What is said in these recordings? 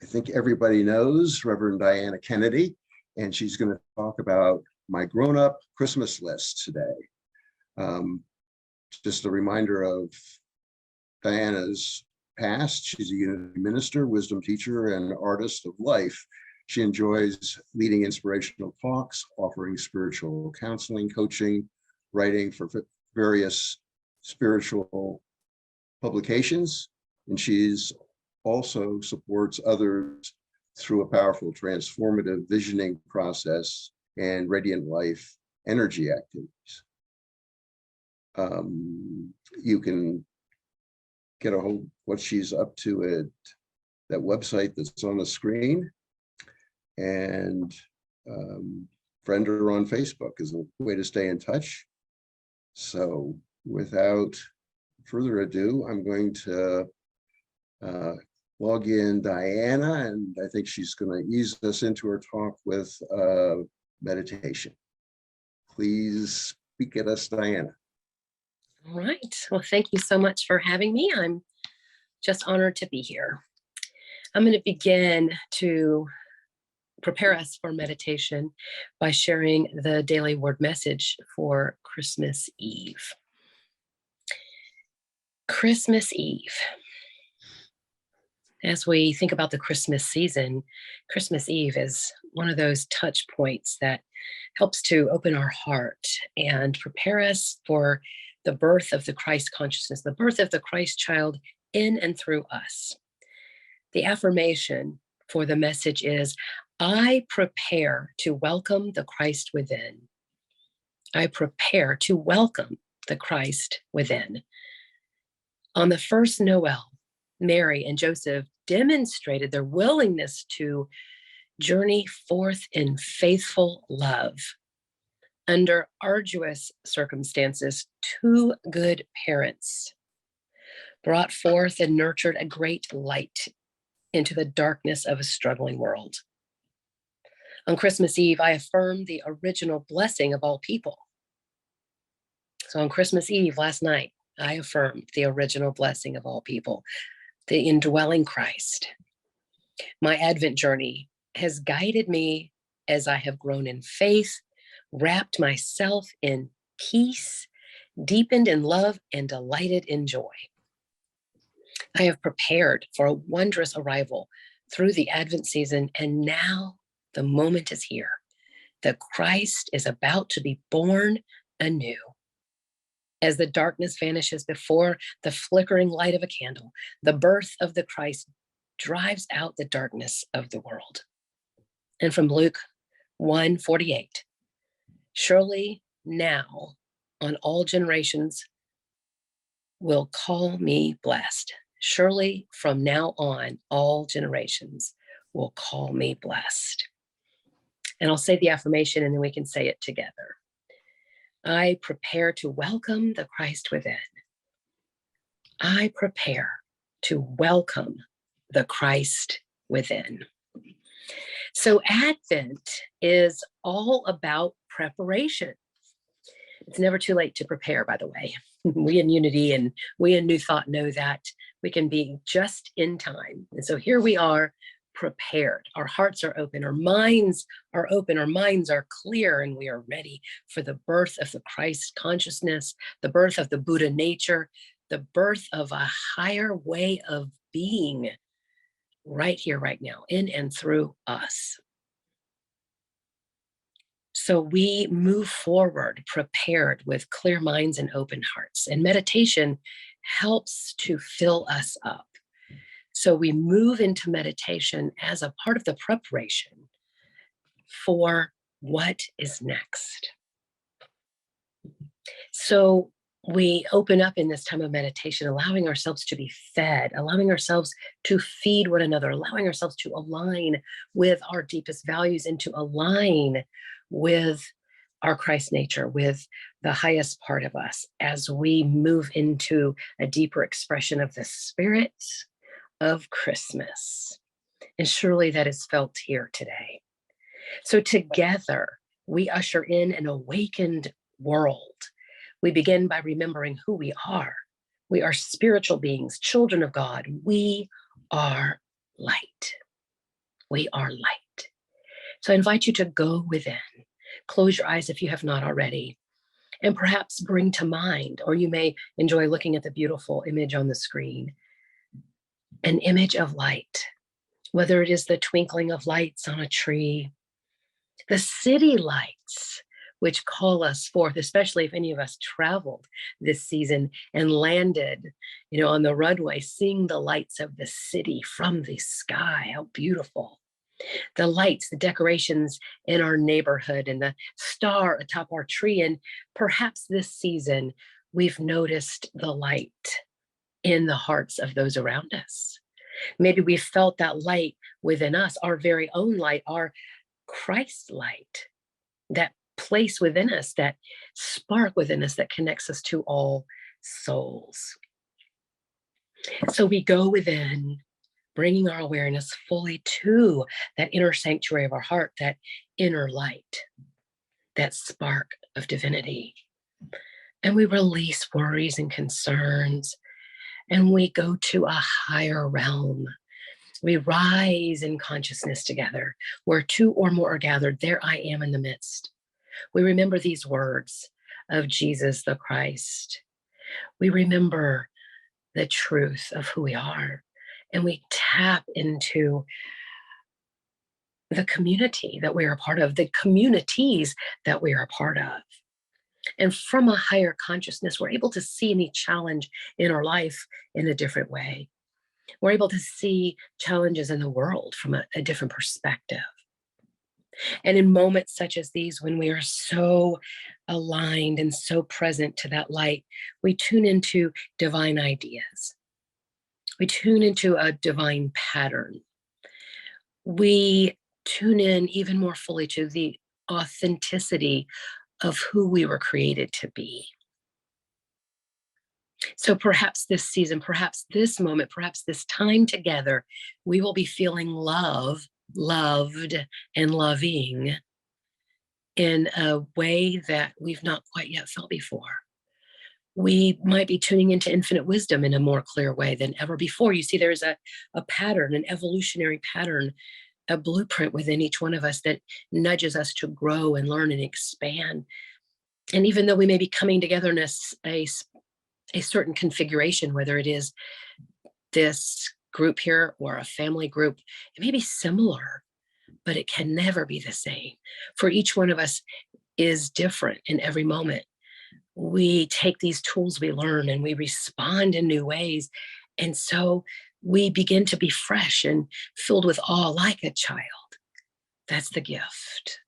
think everybody knows Reverend Diana Kennedy, and she's going to talk about my grown-up Christmas list today. Just a reminder of Diana's past. She's a Unity minister, wisdom teacher, and artist of life. She enjoys leading inspirational talks, offering spiritual counseling, coaching, writing for various spiritual publications, and she's also supports others through a powerful transformative visioning process and radiant life energy activities. You can get a hold of what she's up to at that website that's on the screen, and friend her on Facebook is a way to stay in touch. So without further ado, I'm going to log in Diana, and I think she's going to ease us into her talk with meditation. Please speak at us, Diana. All right. Well, thank you so much for having me. I'm just honored to be here. I'm going to begin to prepare us for meditation by sharing the daily word message for Christmas Eve. Christmas Eve. As we think about the Christmas season, Christmas Eve is one of those touch points that helps to open our heart and prepare us for the birth of the Christ consciousness, the birth of the Christ child in and through us. The affirmation for the message is, I prepare to welcome the Christ within. I prepare to welcome the Christ within. On the first Noel, Mary and Joseph demonstrated their willingness to journey forth in faithful love. Under arduous circumstances, two good parents brought forth and nurtured a great light into the darkness of a struggling world. On Christmas Eve, I affirmed the original blessing of all people. So on Christmas Eve last night, I affirmed the original blessing of all people, the indwelling Christ. My Advent journey has guided me as I have grown in faith, wrapped myself in peace, deepened in love, and delighted in joy. I have prepared for a wondrous arrival through the Advent season, and now the moment is here. The Christ is about to be born anew. As the darkness vanishes before the flickering light of a candle, the birth of the Christ drives out the darkness of the world. And from Luke 1:48, surely now on all generations will call me blessed. Surely from now on, all generations will call me blessed. And I'll say the affirmation and then we can say it together. I prepare to welcome the Christ within. I prepare to welcome the Christ within. So Advent is all about preparation. It's never too late to prepare, by the way. We in Unity and we in New Thought know that we can be just in time. And so here we are, prepared. Our hearts are open, our minds are open, our minds are clear, and we are ready for the birth of the Christ consciousness, the birth of the Buddha nature, the birth of a higher way of being right here, right now, in and through us. So we move forward prepared with clear minds and open hearts. And meditation helps to fill us up. So we move into meditation as a part of the preparation for what is next. So we open up in this time of meditation, allowing ourselves to be fed, allowing ourselves to feed one another, allowing ourselves to align with our deepest values and to align with our Christ nature, with the highest part of us as we move into a deeper expression of the Spirit of Christmas. And surely that is felt here today. So together, we usher in an awakened world. We begin by remembering who we are. We are spiritual beings, children of God. We are light. We are light. So I invite you to go within. Close your eyes if you have not already, and perhaps bring to mind, or you may enjoy looking at the beautiful image on the screen, an image of light, whether it is the twinkling of lights on a tree, the city lights, which call us forth, especially if any of us traveled this season and landed, on the runway, seeing the lights of the city from the sky. How beautiful. The lights, the decorations in our neighborhood, and the star atop our tree. And perhaps this season, we've noticed the light in the hearts of those around us. Maybe we felt that light within us, our very own light, our Christ light, that place within us, that spark within us that connects us to all souls. So we go within, bringing our awareness fully to that inner sanctuary of our heart, that inner light, that spark of divinity. And we release worries and concerns, and we go to a higher realm. We rise in consciousness together. Where two or more are gathered, there I am in the midst. We remember these words of Jesus the Christ. We remember the truth of who we are, and we tap into the community that we are a part of, the communities that we are a part of. And from a higher consciousness, we're able to see any challenge in our life in a different way. We're able to see challenges in the world from a different perspective. And in moments such as these, when we are so aligned and so present to that light, we tune into divine ideas. We tune into a divine pattern. We tune in even more fully to the authenticity of who we were created to be. So perhaps this season, perhaps this moment, perhaps this time together, we will be feeling loved, and loving in a way that we've not quite yet felt before. We might be tuning into infinite wisdom in a more clear way than ever before. You see, there's a pattern, an evolutionary pattern, a blueprint within each one of us that nudges us to grow and learn and expand. And even though we may be coming together in a certain configuration, whether it is this group here or a family group, it may be similar, but it can never be the same. For each one of us is different in every moment. We take these tools we learn and we respond in new ways. And so we begin to be fresh and filled with awe like a child. That's the gift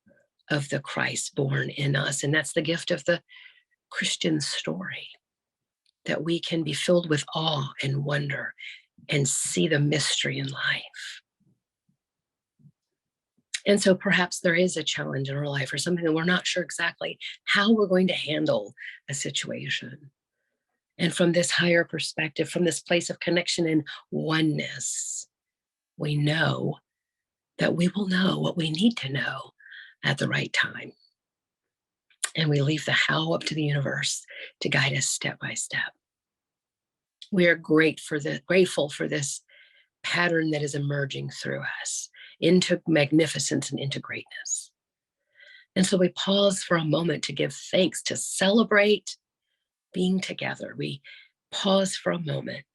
of the Christ born in us. And that's the gift of the Christian story, that we can be filled with awe and wonder and see the mystery in life. And so perhaps there is a challenge in our life or something that we're not sure exactly how we're going to handle a situation. And from this higher perspective, from this place of connection and oneness, we know that we will know what we need to know at the right time. And we leave the how up to the universe to guide us step by step. We are grateful for this pattern that is emerging through us into magnificence and into greatness. And so we pause for a moment to give thanks, to celebrate being together. We pause for a moment.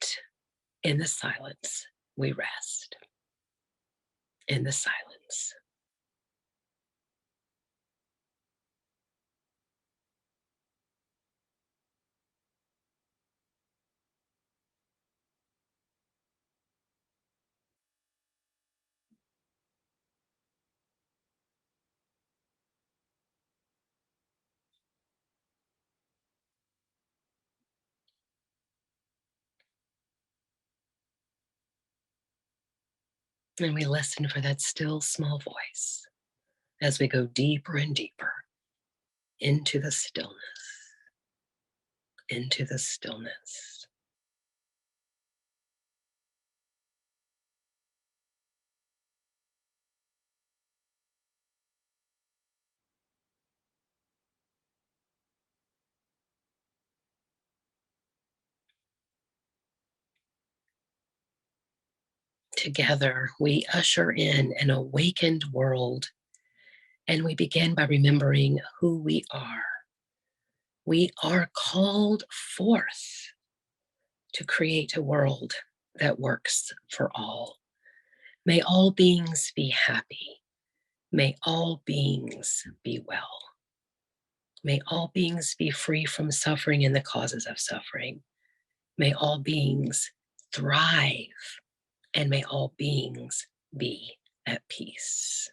In the silence, we rest. In the silence. And we listen for that still small voice as we go deeper and deeper into the stillness, into the stillness. Together, we usher in an awakened world, and we begin by remembering who we are. We are called forth to create a world that works for all. May all beings be happy. May all beings be well. May all beings be free from suffering and the causes of suffering. May all beings thrive, and may all beings be at peace.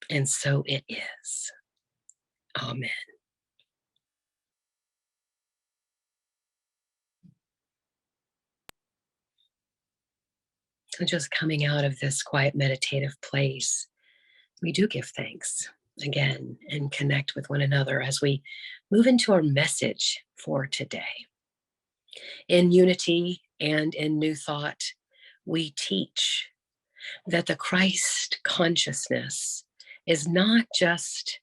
And so it is. Amen. So just coming out of this quiet meditative place, we do give thanks again and connect with one another as we move into our message for today. In unity and in New Thought, we teach that the Christ consciousness is not just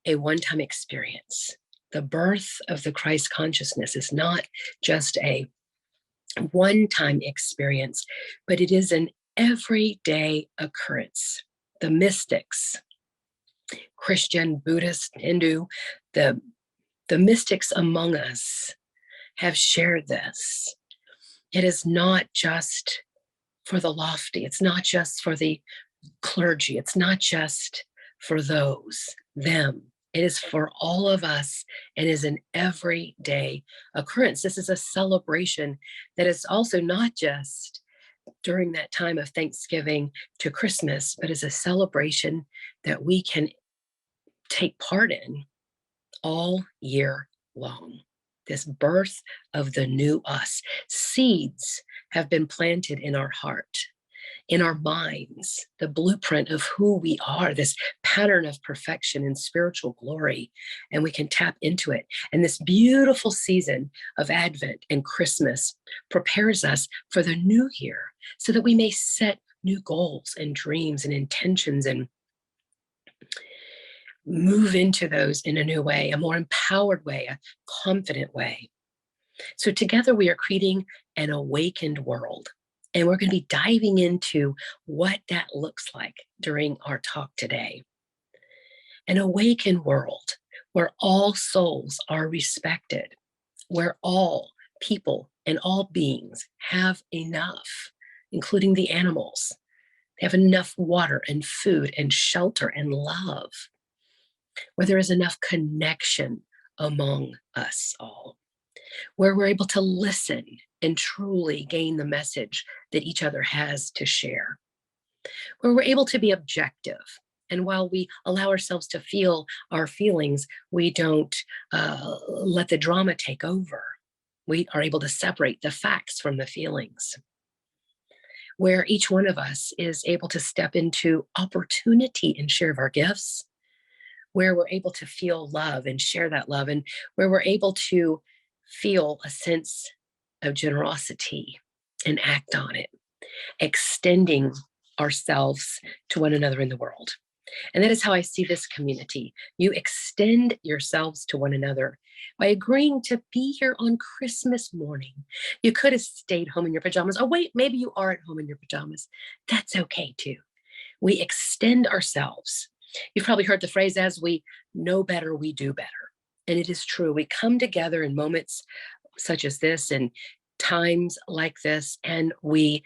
a one-time experience. The birth of the Christ consciousness is not just a one-time experience, but it is an everyday occurrence. The mystics, Christian, Buddhist, Hindu, the mystics among us have shared this. It is not just for the lofty. It's not just for the clergy. It's not just for them. It is for all of us and is an everyday occurrence. This is a celebration that is also not just during that time of Thanksgiving to Christmas, but is a celebration that we can take part in all year long. This birth of the new us. Seeds have been planted in our heart, in our minds, the blueprint of who we are, this pattern of perfection and spiritual glory, and we can tap into it. And this beautiful season of Advent and Christmas prepares us for the new year so that we may set new goals and dreams and intentions and move into those in a new way, a more empowered way, a confident way. So together we are creating an awakened world. And we're going to be diving into what that looks like during our talk today. An awakened world where all souls are respected, where all people and all beings have enough, including the animals. They have enough water and food and shelter and love, where there is enough connection among us all, where we're able to listen and truly gain the message that each other has to share, where we're able to be objective. And while we allow ourselves to feel our feelings, we don't let the drama take over. We are able to separate the facts from the feelings, where each one of us is able to step into opportunity and share of our gifts, where we're able to feel love and share that love, and where we're able to feel a sense of generosity and act on it, extending ourselves to one another in the world. And that is how I see this community. You extend yourselves to one another by agreeing to be here on Christmas morning. You could have stayed home in your pajamas. Oh, wait, maybe you are at home in your pajamas. That's okay too. We extend ourselves. You've probably heard the phrase, as we know better, we do better. And it is true. We come together in moments such as this and times like this, and we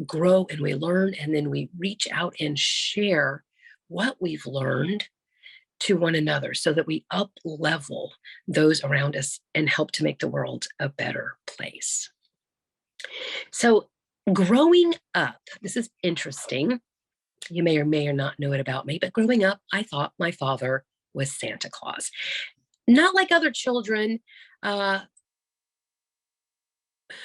grow and we learn, and then we reach out and share what we've learned to one another so that we up level those around us and help to make the world a better place. So growing up, this is interesting. You may or may or not know it about me, but growing up, I thought my father was Santa Claus. Not like other children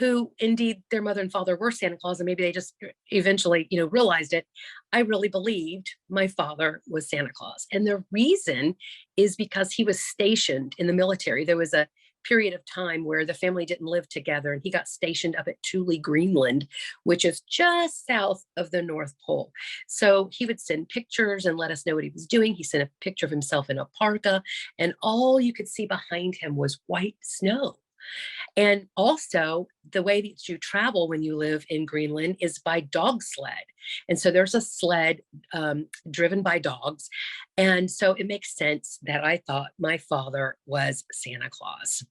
who indeed their mother and father were Santa Claus, and maybe they just eventually, realized it. I really believed my father was Santa Claus. And the reason is because he was stationed in the military. There was a period of time where the family didn't live together, and he got stationed up at Thule, Greenland, which is just south of the North Pole. So he would send pictures and let us know what he was doing. He sent a picture of himself in a parka, and all you could see behind him was white snow. And also, the way that you travel when you live in Greenland is by dog sled. And so there's a sled driven by dogs. And so it makes sense that I thought my father was Santa Claus.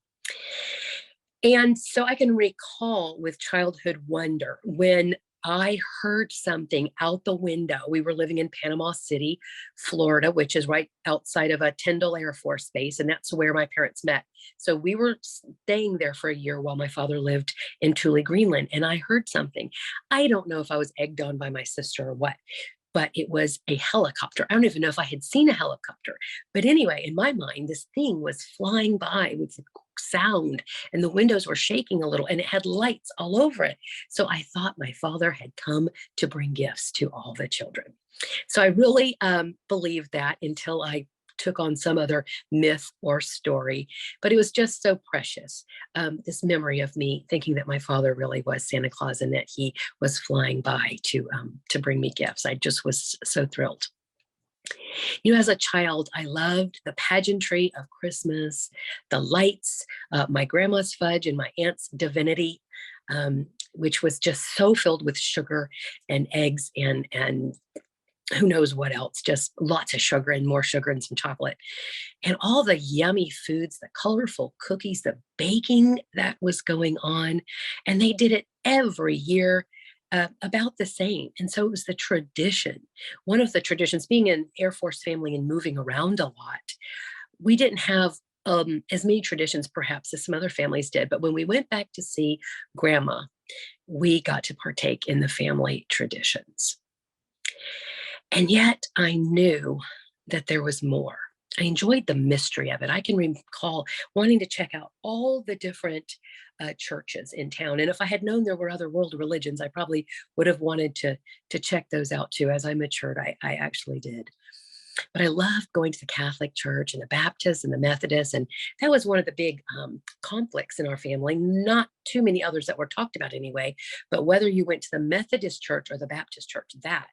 And so I can recall with childhood wonder when I heard something out the window. We were living in Panama City, Florida, which is right outside of a Tyndall Air Force Base, and that's where my parents met. So we were staying there for a year while my father lived in Thule, Greenland, and I heard something. I don't know if I was egged on by my sister or what, but it was a helicopter. I don't even know if I had seen a helicopter. But anyway, in my mind, this thing was flying by with sound, and the windows were shaking a little, and it had lights all over it. So I thought my father had come to bring gifts to all the children. So I really believed that until I took on some other myth or story. But it was just so precious, this memory of me thinking that my father really was Santa Claus and that he was flying by to bring me gifts. I just was so thrilled. You know, as a child, I loved the pageantry of Christmas, the lights, my grandma's fudge, and my aunt's divinity, which was just so filled with sugar and eggs and who knows what else, just lots of sugar and more sugar and some chocolate. And all the yummy foods, the colorful cookies, the baking that was going on. And they did it every year. About the same. And so it was the tradition. One of the traditions, being an Air Force family and moving around a lot, we didn't have as many traditions perhaps as some other families did. But when we went back to see grandma, we got to partake in the family traditions. And yet I knew that there was more. I enjoyed the mystery of it. I can recall wanting to check out all the different churches in town. And if I had known there were other world religions, I probably would have wanted to check those out too. As I matured, I actually did. But I loved going to the Catholic Church and the Baptists and the Methodists. And that was one of the big conflicts in our family. Not too many others that were talked about anyway. But whether you went to the Methodist Church or the Baptist Church, that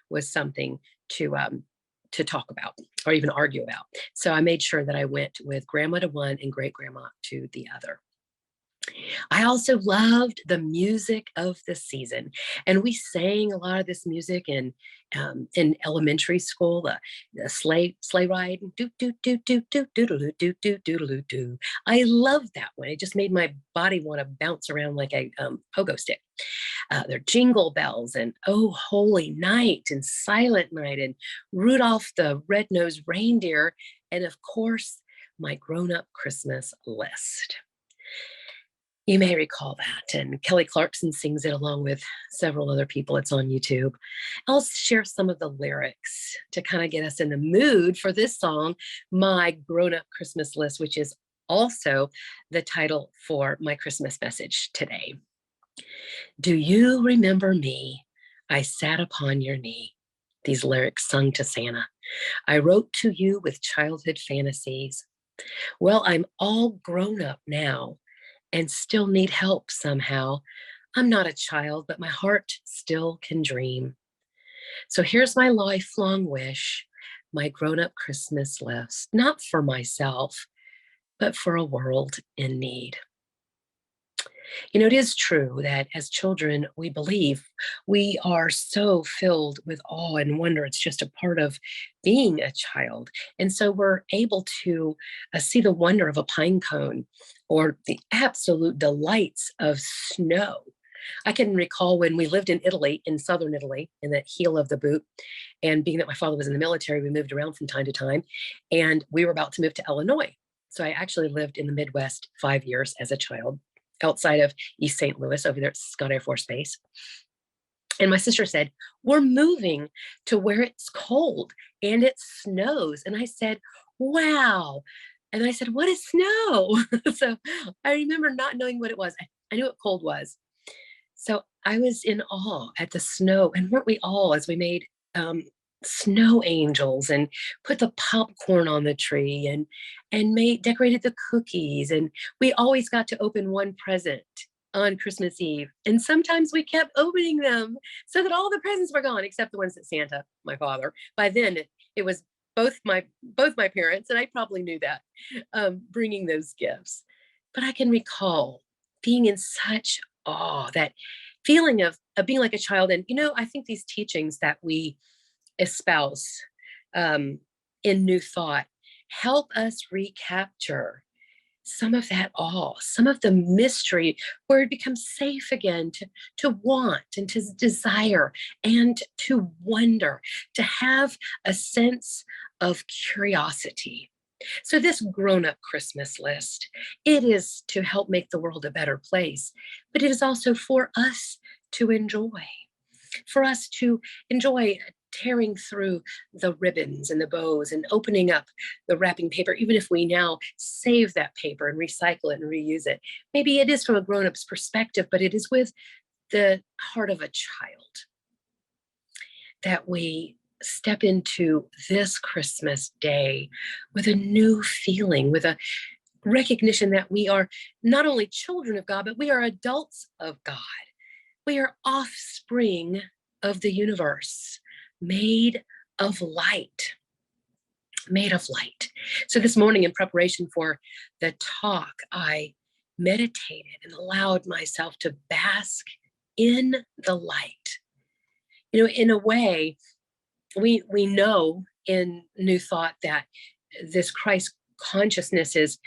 was something to talk about or even argue about. So I made sure that I went with grandma to one and great grandma to the other. I also loved the music of the season, and we sang a lot of this music in elementary school. The sleigh ride, do do do do do do do do do do do do. I loved that one. It just made my body want to bounce around like a pogo stick. Their jingle bells and Oh Holy Night and Silent Night and Rudolph the Red-Nosed Reindeer, and of course my grown-up Christmas list. You may recall that. And Kelly Clarkson sings it along with several other people. It's on YouTube. I'll share some of the lyrics to kind of get us in the mood for this song, My Grown Up Christmas List, which is also the title for my Christmas message today. Do you remember me? I sat upon your knee. These lyrics sung to Santa. I wrote to you with childhood fantasies. Well, I'm all grown up now and still need help somehow. I'm not a child, but my heart still can dream. So here's my lifelong wish, my grown up Christmas list, not for myself, but for a world in need. You know, it is true that as children, we believe we are so filled with awe and wonder. It's just a part of being a child. And so we're able to see the wonder of a pine cone or the absolute delights of snow. I can recall when we lived in Italy, in southern Italy, in the heel of the boot. And being that my father was in the military, we moved around from time to time. And we were about to move to Illinois. So I actually lived in the Midwest 5 years as a child outside of East St. Louis over there at Scott Air Force Base. And my sister said, we're moving to where it's cold and it snows. And I said, wow. And I said, what is snow? So I remember not knowing what it was. I knew what cold was. So I was in awe at the snow. And weren't we all, as we made snow angels and put the popcorn on the tree and made decorated the cookies, and we always got to open one present on Christmas Eve, and sometimes we kept opening them so that all the presents were gone except the ones that Santa, my father, by then it was both my parents, and I probably knew that, bringing those gifts. But I can recall being in such awe, that feeling of being like a child. And, I think these teachings that we espouse um, in New Thought help us recapture some of that awe, some of the mystery, where it becomes safe again to want and to desire and to wonder, to have a sense of curiosity. So this grown-up Christmas list, it is to help make the world a better place, but it is also for us to enjoy, for us to enjoy tearing through the ribbons and the bows and opening up the wrapping paper, even if we now save that paper and recycle it and reuse it. Maybe it is from a grown-up's perspective, but it is with the heart of a child that we step into this Christmas day with a new feeling, with a recognition that we are not only children of God, but we are adults of God. We are offspring of the universe, made of light, made of light. So this morning, in preparation for the talk, I meditated and allowed myself to bask in the light. In a way, we know in New Thought that this Christ consciousness is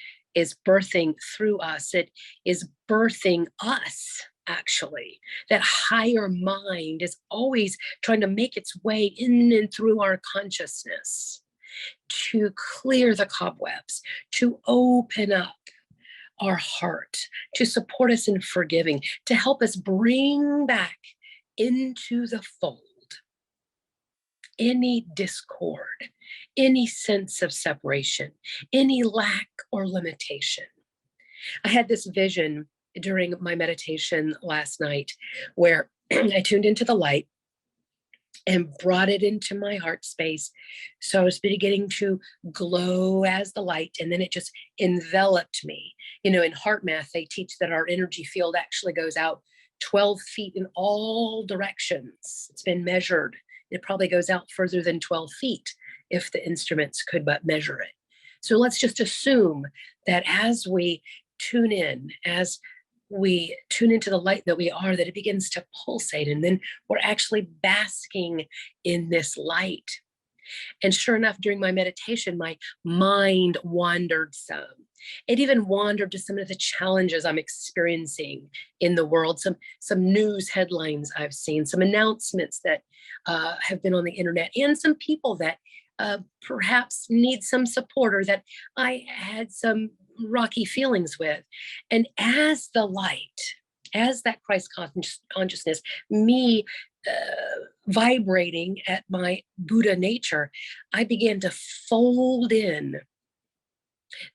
birthing through us. It is birthing us, actually. That higher mind is always trying to make its way in and through our consciousness to clear the cobwebs, to open up our heart, to support us in forgiving, to help us bring back into the fold any discord, any sense of separation, any lack or limitation. I had this vision during my meditation last night where I tuned into the light and brought it into my heart space. So I was beginning to glow as the light, and then it just enveloped me. In heart math, they teach that our energy field actually goes out 12 feet in all directions. It's been measured. It probably goes out further than 12 feet if the instruments could but measure it. So let's just assume that as we tune in, as we tune into the light that we are, that it begins to pulsate, and then we're actually basking in this light. And sure enough, during my meditation, my mind wandered some. It even wandered to some of the challenges I'm experiencing in the world, some news headlines I've seen, some announcements that have been on the internet, and some people that perhaps need some support or that I had some rocky feelings with. And as the light, as that Christ consciousness, me vibrating at my Buddha nature, I began to fold in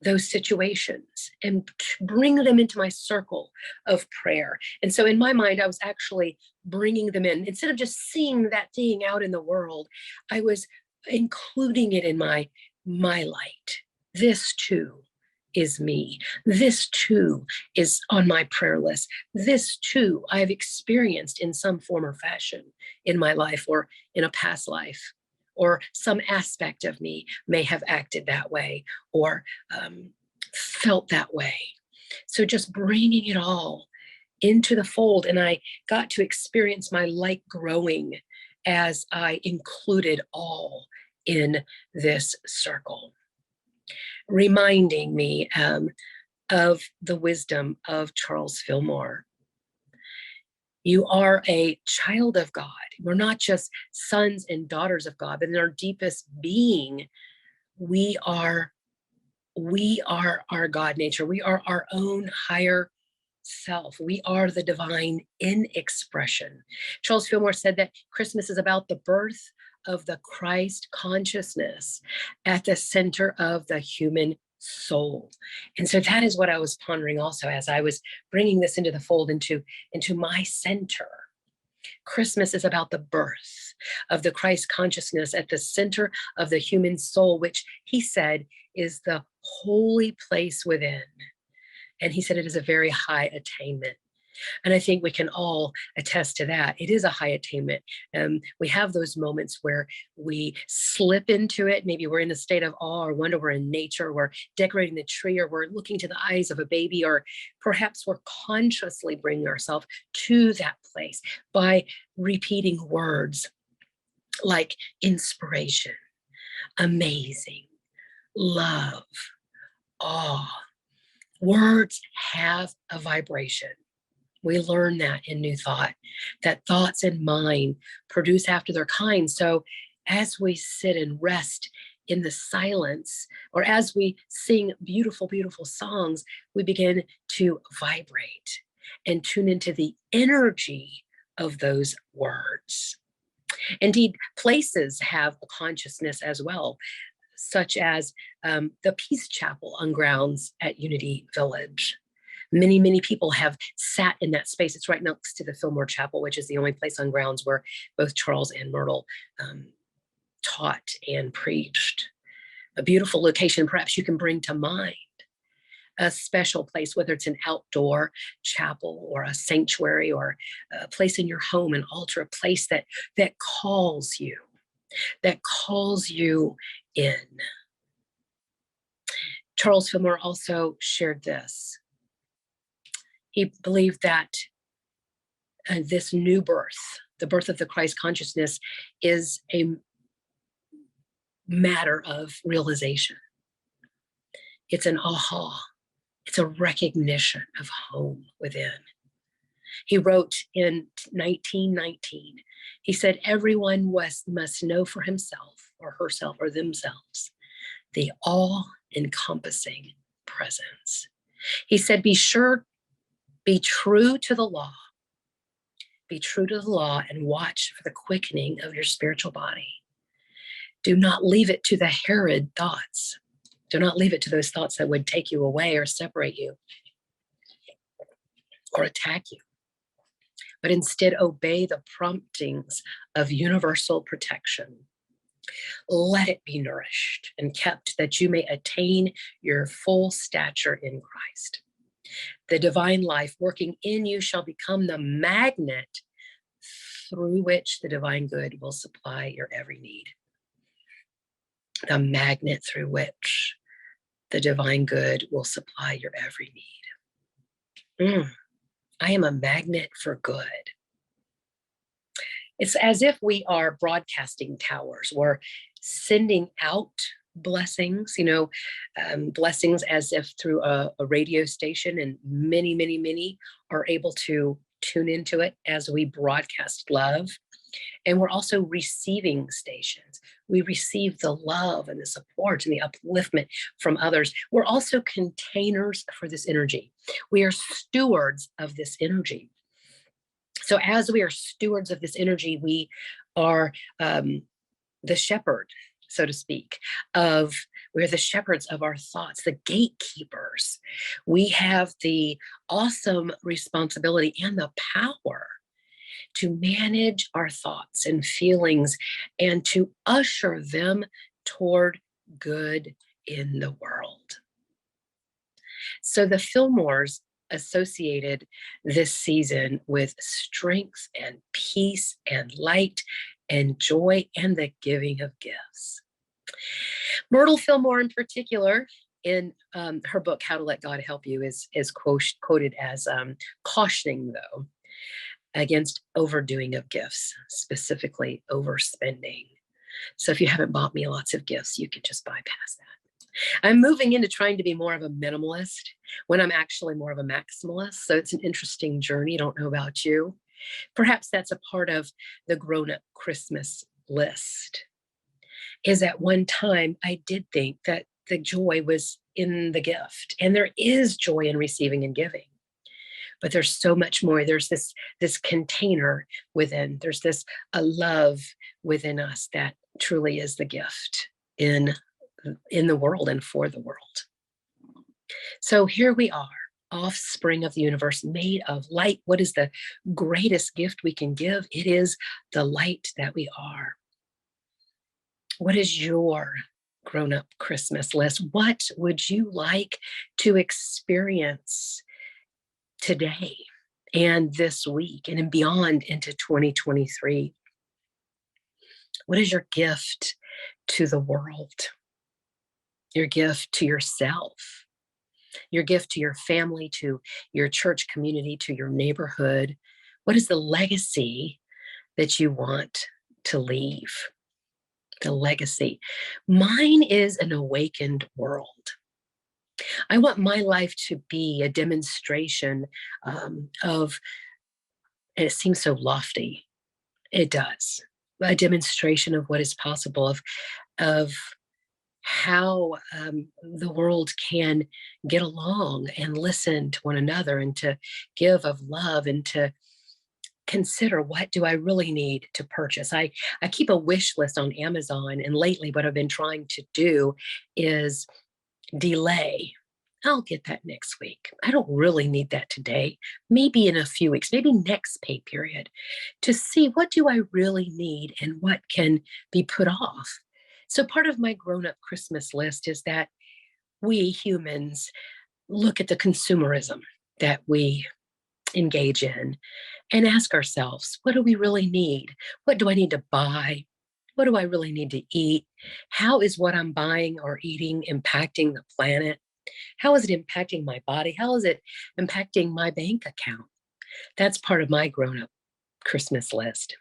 those situations and bring them into my circle of prayer. And so in my mind, I was actually bringing them in. Instead of just seeing that thing out in the world, I was including it in my light. This too is me. This too is on my prayer list. This too I've experienced in some form or fashion in my life or in a past life, or some aspect of me may have acted that way or felt that way. So just bringing it all into the fold, and I got to experience my light growing as I included all in this circle, reminding me of the wisdom of Charles Fillmore. You are a child of God. We're not just sons and daughters of God, but in our deepest being, we are our God nature. We are our own higher self. We are the divine in expression. Charles Fillmore said that Christmas is about the birth of the Christ consciousness at the center of the human soul. And so that is what I was pondering also as I was bringing this into the fold, into my center. Christmas is about the birth of the Christ consciousness at the center of the human soul, which he said is the holy place within. And he said it is a very high attainment. And I think we can all attest to that. It is a high attainment. We have those moments where we slip into it. Maybe we're in a state of awe or wonder. We're in nature, we're decorating the tree, or we're looking to the eyes of a baby, or perhaps we're consciously bringing ourselves to that place by repeating words like inspiration, amazing, love, awe. Words have a vibration. We learn that in New Thought, that thoughts in mind produce after their kind. So as we sit and rest in the silence, or as we sing beautiful, beautiful songs, we begin to vibrate and tune into the energy of those words. Indeed, places have a consciousness as well, such as the Peace Chapel on grounds at Unity Village. Many, many people have sat in that space. It's right next to the Fillmore Chapel, which is the only place on grounds where both Charles and Myrtle taught and preached. A beautiful location, perhaps you can bring to mind a special place, whether it's an outdoor chapel or a sanctuary or a place in your home, an altar, a place that calls you, in. Charles Fillmore also shared this. He believed that this new birth, the birth of the Christ consciousness, is a matter of realization. It's an aha. It's a recognition of home within. He wrote in 1919, he said, everyone must know for himself or herself or themselves the all-encompassing presence. He said, be true to the law. Be true to the law and watch for the quickening of your spiritual body. Do not leave it to the Herod thoughts. Do not leave it to those thoughts that would take you away or separate you or attack you. But instead obey the promptings of universal protection. Let it be nourished and kept that you may attain your full stature in Christ. The divine life working in you shall become the magnet through which the divine good will supply your every need. The magnet through which the divine good will supply your every need. I am a magnet for good. It's as if we are broadcasting towers. We're sending out blessings, blessings as if through a radio station, and many, many, many are able to tune into it as we broadcast love. And we're also receiving stations. We receive the love and the support and the upliftment from others. We're also containers for this energy. We are stewards of this energy. So as we are stewards of this energy, we are the shepherd, so to speak, we're the shepherds of our thoughts, the gatekeepers. We have the awesome responsibility and the power to manage our thoughts and feelings and to usher them toward good in the world. So the Fillmores associated this season with strength and peace and light and joy and the giving of gifts. Myrtle Fillmore in particular, in her book, How to Let God Help You, is quoted as cautioning, though, against overdoing of gifts, specifically overspending. So if you haven't bought me lots of gifts, you could just bypass that. I'm moving into trying to be more of a minimalist when I'm actually more of a maximalist. So it's an interesting journey. I don't know about you. Perhaps that's a part of the grown-up Christmas list. Is at one time, I did think that the joy was in the gift, and there is joy in receiving and giving. But there's so much more. There's this container within. There's this a love within us that truly is the gift in the world and for the world. So here we are, offspring of the universe, made of light. What is the greatest gift we can give? It is the light that we are. What is your grown-up Christmas list? What would you like to experience today and this week and beyond into 2023? What is your gift to the world? Your gift to yourself? Your gift to your family, to your church community, to your neighborhood? What is the legacy that you want to leave? The legacy. Mine is an awakened world. I want my life to be a demonstration of, and it seems so lofty, it does, a demonstration of what is possible, of how the world can get along and listen to one another and to give of love and to consider, what do I really need to purchase? I keep a wish list on Amazon, and lately what I've been trying to do is delay. I'll get that next week. I don't really need that today. Maybe in a few weeks, maybe next pay period, to see, what do I really need and what can be put off. So part of my grown-up Christmas list is that we humans look at the consumerism that we engage in and ask ourselves, what do we really need? What do I need to buy? What do I really need to eat? How is what I'm buying or eating impacting the planet? How is it impacting my body? How is it impacting my bank account? That's part of my grown up Christmas list.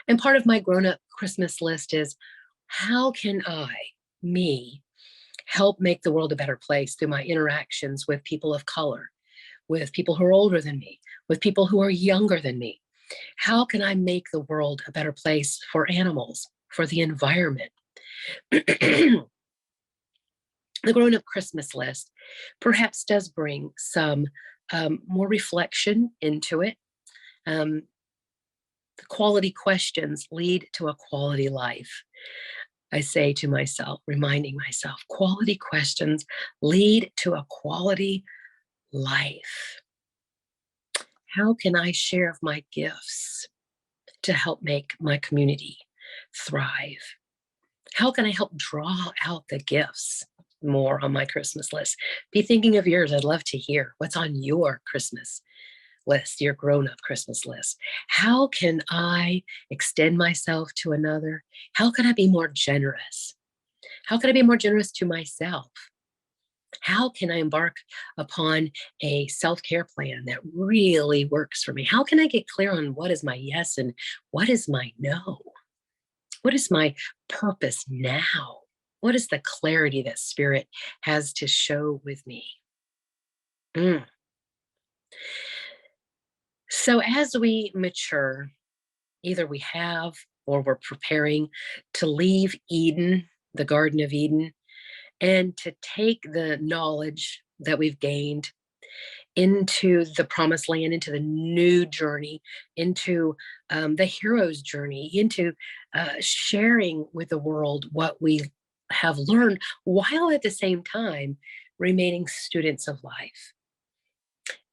And part of my grown up Christmas list is, how can I, me, help make the world a better place through my interactions with people of color, with people who are older than me, with people who are younger than me? How can I make the world a better place for animals, for the environment? The grown up Christmas list perhaps does bring some more reflection into it. The quality questions lead to a quality life. I say to myself, reminding myself, quality questions lead to a quality life. How can I share of my gifts to help make my community thrive? How can I help draw out the gifts more on my Christmas list? Be thinking of yours. I'd love to hear what's on your Christmas list, your grown up Christmas list. How can I extend myself to another? How can I be more generous? How can I be more generous to myself? How can I embark upon a self care plan that really works for me? How can I get clear on what is my yes and what is my no? What is my purpose now? What is the clarity that Spirit has to show with me? Mm. So, as we mature, either we have or we're preparing to leave Eden, the Garden of Eden, and to take the knowledge that we've gained into the promised land, into the new journey, into the hero's journey, into sharing with the world what we have learned, while at the same time remaining students of life,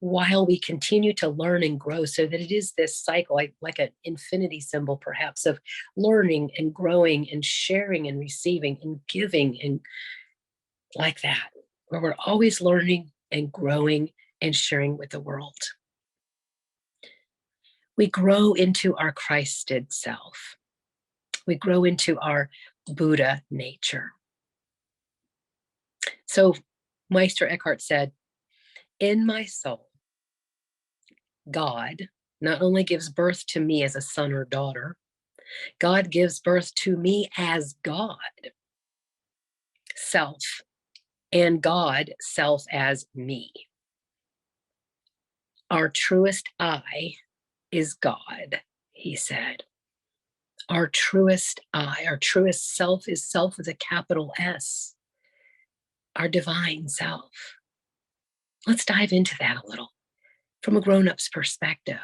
while we continue to learn and grow, so that it is this cycle, like an infinity symbol perhaps, of learning and growing and sharing and receiving and giving, and like that, where we're always learning and growing and sharing with the world. We grow into our Christed self. We grow into our Buddha nature. So Meister Eckhart said, in my soul, God not only gives birth to me as a son or daughter, God gives birth to me as God, self, and God, self as me. Our truest I is God, he said. Our truest I, our truest self, is self with a capital S, our divine self. Let's dive into that a little from a grown-up's perspective.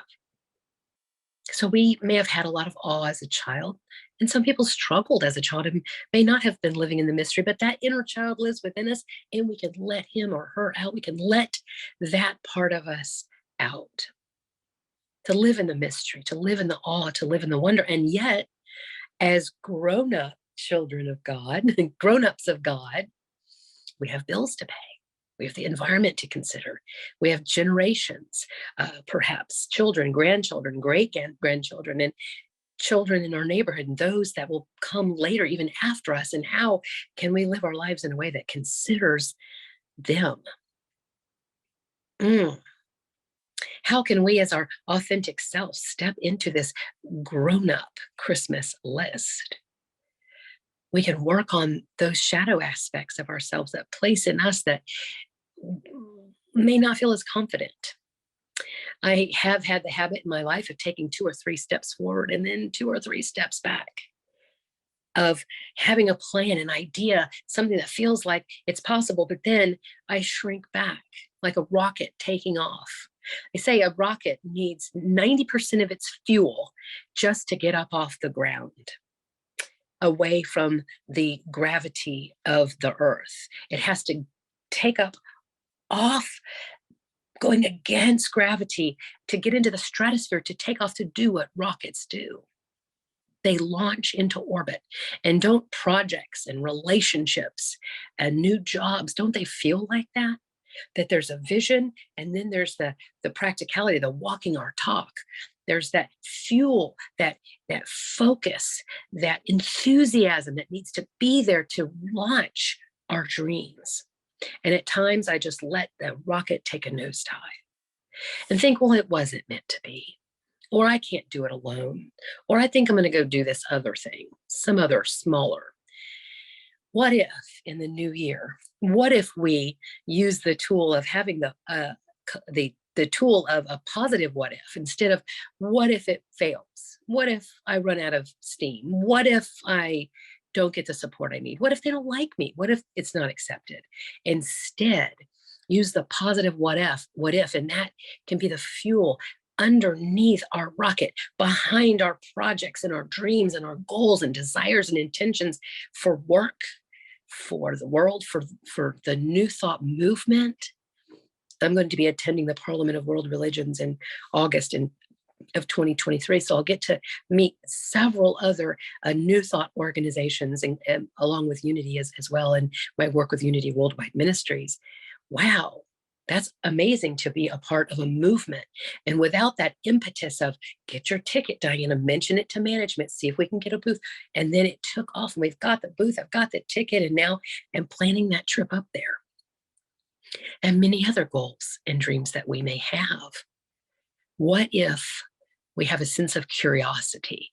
So we may have had a lot of awe as a child, and some people struggled as a child and may not have been living in the mystery, but that inner child lives within us, and we can let him or her out. We can let that part of us out, to live in the mystery, to live in the awe, to live in the wonder. And yet, as grown-up children of God, grown-ups of God, we have bills to pay. We have the environment to consider. We have generations, perhaps children, grandchildren, great grandchildren, and children in our neighborhood, and those that will come later, even after us. And how can we live our lives in a way that considers them? Mm. How can we, as our authentic self, step into this grown up Christmas list? We can work on those shadow aspects of ourselves, that place in us that may not feel as confident. I have had the habit in my life of taking 2 or 3 steps forward and then 2 or 3 steps back, of having a plan, an idea, something that feels like it's possible, but then I shrink back like a rocket taking off. They say a rocket needs 90% of its fuel just to get up off the ground, away from the gravity of the earth. It has to take up off, going against gravity, to get into the stratosphere, to take off, to do what rockets do. They launch into orbit. And don't projects and relationships and new jobs, don't they feel like that? That there's a vision, and then there's the practicality, the walking our talk. There's that fuel, that focus, that enthusiasm that needs to be there to launch our dreams. And at times I just let the rocket take a nosedive and think, well, it wasn't meant to be, or I can't do it alone, or I think I'm going to go do this other thing, some other smaller. What if in the new year, what if we use the tool of having the tool of a positive what if, instead of what if it fails? What if I run out of steam? What if I don't get the support I need? What if they don't like me? What if it's not accepted? Instead, use the positive what if, and that can be the fuel underneath our rocket, behind our projects and our dreams and our goals and desires and intentions for work, for the world, for the New Thought movement. I'm going to be attending the Parliament of World Religions in August of 2023. So I'll get to meet several other New Thought organizations, and along with Unity as well, and my work with Unity Worldwide Ministries. Wow, that's amazing to be a part of a movement. And without that impetus of get your ticket, Diana, mention it to management, see if we can get a booth. And then it took off, and we've got the booth, I've got the ticket, and now I'm planning that trip up there. And many other goals and dreams that we may have. What if we have a sense of curiosity?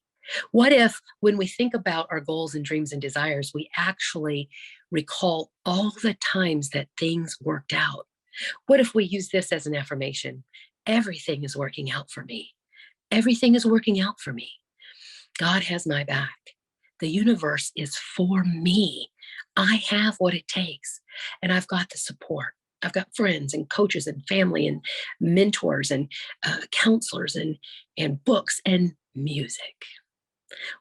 What if, when we think about our goals and dreams and desires, we actually recall all the times that things worked out? What if we use this as an affirmation? Everything is working out for me. Everything is working out for me. God has my back. The universe is for me. I have what it takes, and I've got the support. I've got friends and coaches and family and mentors and counselors and books and music.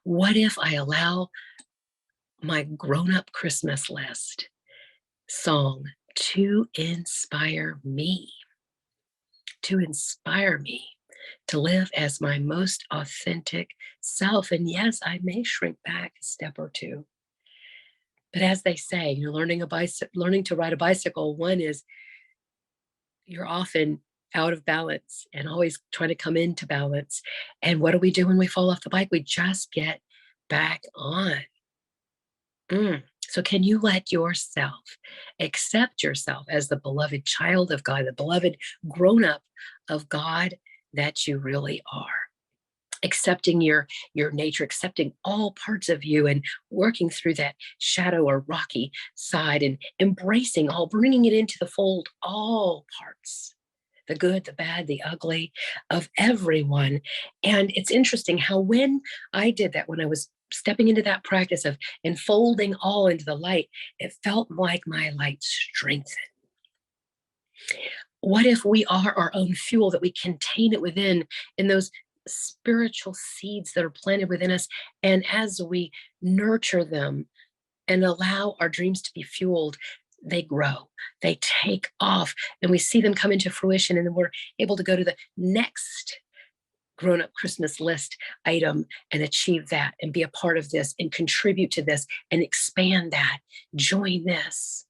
What if I allow my grown-up Christmas list song to inspire me to live as my most authentic self? And yes, I may shrink back a step or two. But as they say, you're learning to ride a bicycle. One is you're often out of balance and always trying to come into balance. And what do we do when we fall off the bike? We just get back on. So can you let yourself accept yourself as the beloved child of God, the beloved grown-up of God that you really are? Accepting your nature, accepting all parts of you, and working through that shadow or rocky side, and embracing all, bringing it into the fold, all parts, the good, the bad, the ugly of everyone. And it's interesting how when I did that, when I was stepping into that practice of enfolding all into the light, it felt like my light strengthened. What if we are our own fuel, that we contain it within, in those spiritual seeds that are planted within us, and as we nurture them and allow our dreams to be fueled, they grow, they take off, and we see them come into fruition, and then we're able to go to the next grown-up Christmas list item and achieve that, and be a part of this, and contribute to this, and expand that, join this.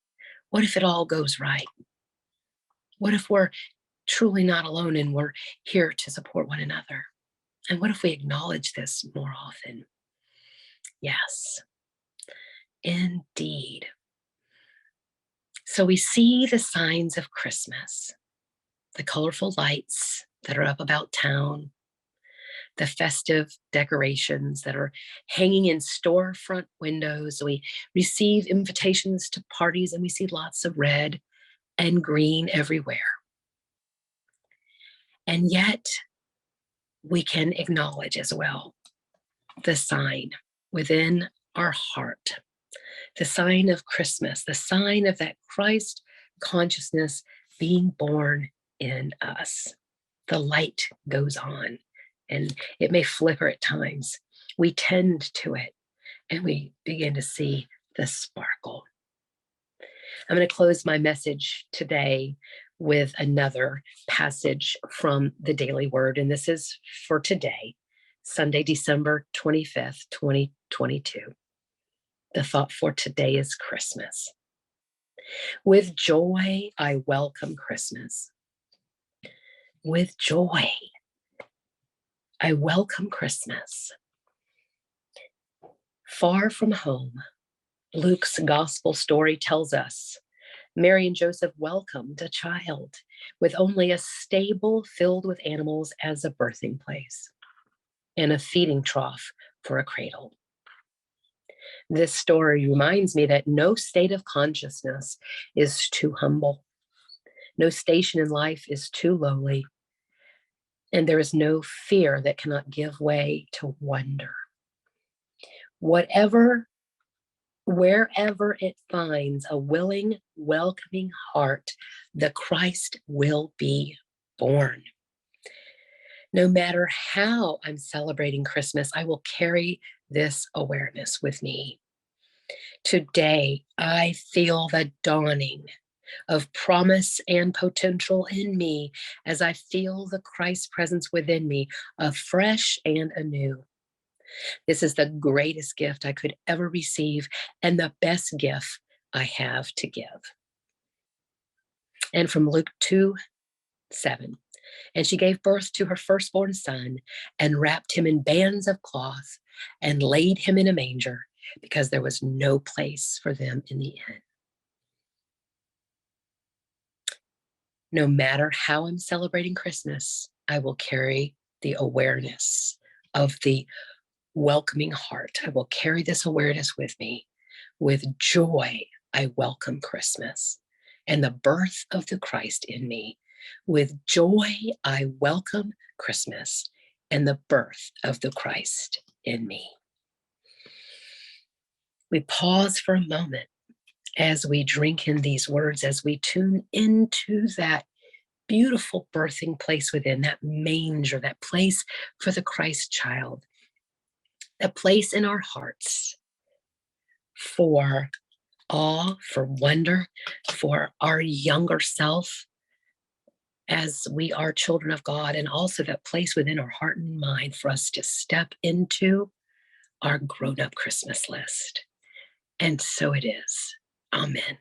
What if it all goes right? What if we're truly not alone and we're here to support one another? And what if we acknowledge this more often? Yes, indeed. So we see the signs of Christmas, the colorful lights that are up about town, the festive decorations that are hanging in storefront windows. We receive invitations to parties and we see lots of red and green everywhere. And yet, we can acknowledge as well the sign within our heart, the sign of Christmas, the sign of that Christ consciousness being born in us. The light goes on and it may flicker at times. We tend to it and we begin to see the sparkle. I'm going to close my message today with another passage from the Daily Word, and this is for today, Sunday, December 25th, 2022. The thought for today is Christmas. With joy, I welcome Christmas. With joy, I welcome Christmas. Far from home, Luke's gospel story tells us Mary and Joseph welcomed a child with only a stable filled with animals as a birthing place and a feeding trough for a cradle. This story reminds me that no state of consciousness is too humble. No station in life is too lowly. And there is no fear that cannot give way to wonder. Wherever it finds a willing, welcoming heart, the Christ will be born. No matter how I'm celebrating Christmas, I will carry this awareness with me. Today, I feel the dawning of promise and potential in me as I feel the Christ presence within me, afresh and anew. This is the greatest gift I could ever receive and the best gift I have to give. And from Luke 2:7, and she gave birth to her firstborn son and wrapped him in bands of cloth and laid him in a manger because there was no place for them in the inn. No matter how I'm celebrating Christmas, I will carry the awareness of the welcoming heart. I will carry this awareness with me. With joy, I welcome Christmas and the birth of the Christ in me. With joy, I welcome Christmas and the birth of the Christ in me. We pause for a moment as we drink in these words, as we tune into that beautiful birthing place within, that manger, that place for the Christ child, that place in our hearts for awe, for wonder, for our younger self as we are children of God, and also that place within our heart and mind for us to step into our grown-up Christmas list. And so it is. Amen.